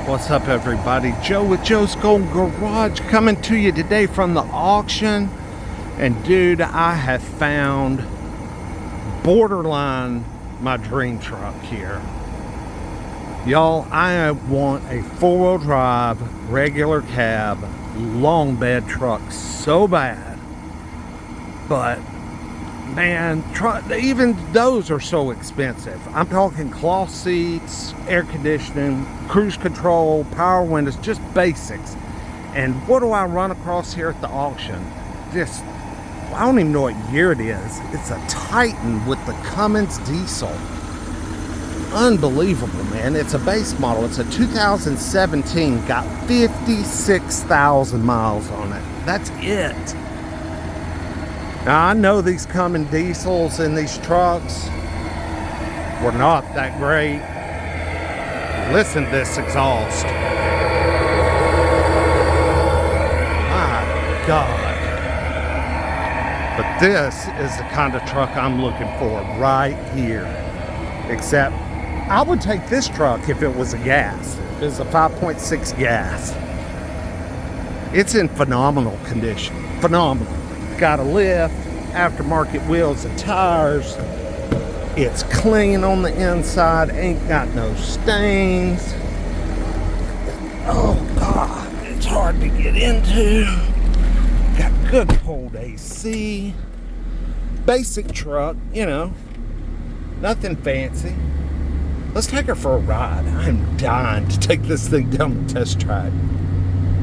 What's up, everybody? Joe with Joe's Golden Garage coming to you today from the auction. And dude, I have found borderline my dream truck here. Y'all, I want a four-wheel drive, regular cab, long bed truck so bad. But man, even those are so expensive. I'm talking cloth seats, air conditioning, cruise control, power windows, just basics. And what do I run across here at the auction? This, I don't even know what year it is. It's a Titan with the Cummins diesel. Unbelievable, man. It's a base model. It's a 2017, got 56,000 miles on it. That's it. Now, I know these Cummins diesels in these trucks were not that great. Listen to this exhaust. My God. But this is the kind of truck I'm looking for right here. Except, I would take this truck if it was a gas. If it was a 5.6 gas. It's in phenomenal condition. Phenomenal. Got a lift, aftermarket wheels and tires. It's clean on the inside, ain't got no stains. Oh God, it's hard to get into. Got good cold AC. Basic truck, you know, nothing fancy. Let's take her for a ride. I'm dying to take this thing down the test track.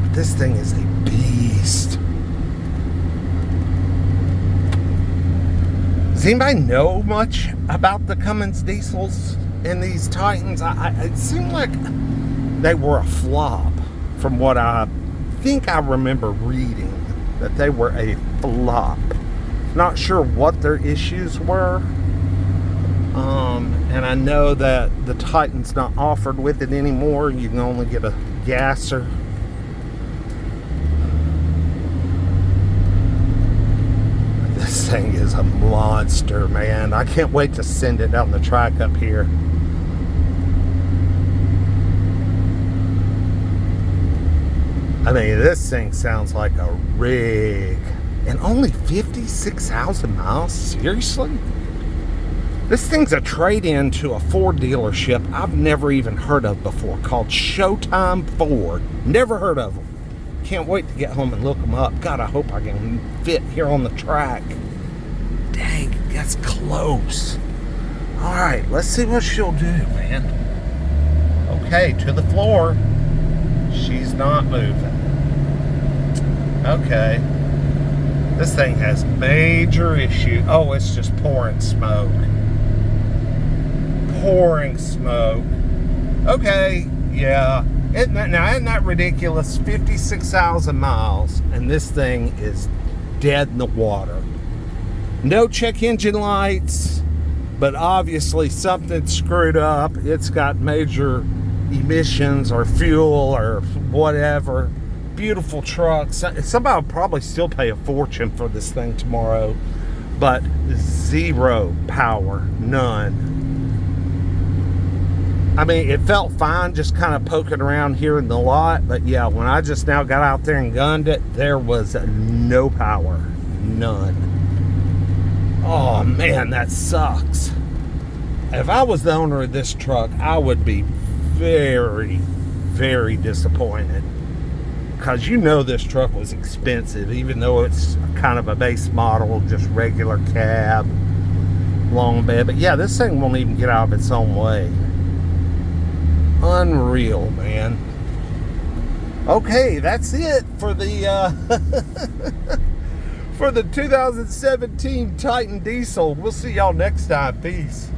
But this thing is a beast. Does anybody know much about the Cummins diesels and these Titans? It seemed like they were a flop from what I think I remember reading, that they were a flop. Not sure what their issues were. And I know that the Titan's not offered with it anymore. You can only get a gasser. This thing is a monster, man. I can't wait to send it down the track up here. I mean, this thing sounds like a REG. And only 56,000 miles? Seriously? This thing's a trade-in to a Ford dealership I've never even heard of before, called Showtime Ford. Never heard of them. Can't wait to get home and look them up. God, I hope I can fit here on the track. Dang, that's close. All right, let's see what she'll do, man. Okay, to the floor. She's not moving. Okay. This thing has major issue. Oh, it's just pouring smoke. Pouring smoke. Okay, yeah. Isn't that ridiculous? 56,000 miles, and this thing is dead in the water. No check engine lights, but obviously something screwed up. It's got major emissions or fuel or whatever. Beautiful truck. Somebody will probably still pay a fortune for this thing tomorrow, but zero power, none. I mean, it felt fine just kind of poking around here in the lot, but yeah, when I just now got out there and gunned it, there was no power. None. Oh man, that sucks. If I was the owner of this truck, I would be very, very disappointed. Because you know this truck was expensive, even though it's kind of a base model, just regular cab, long bed. But yeah, this thing won't even get out of its own way. Unreal, man. Okay, that's it for the for the 2017 Titan diesel. We'll see y'all next time. Peace.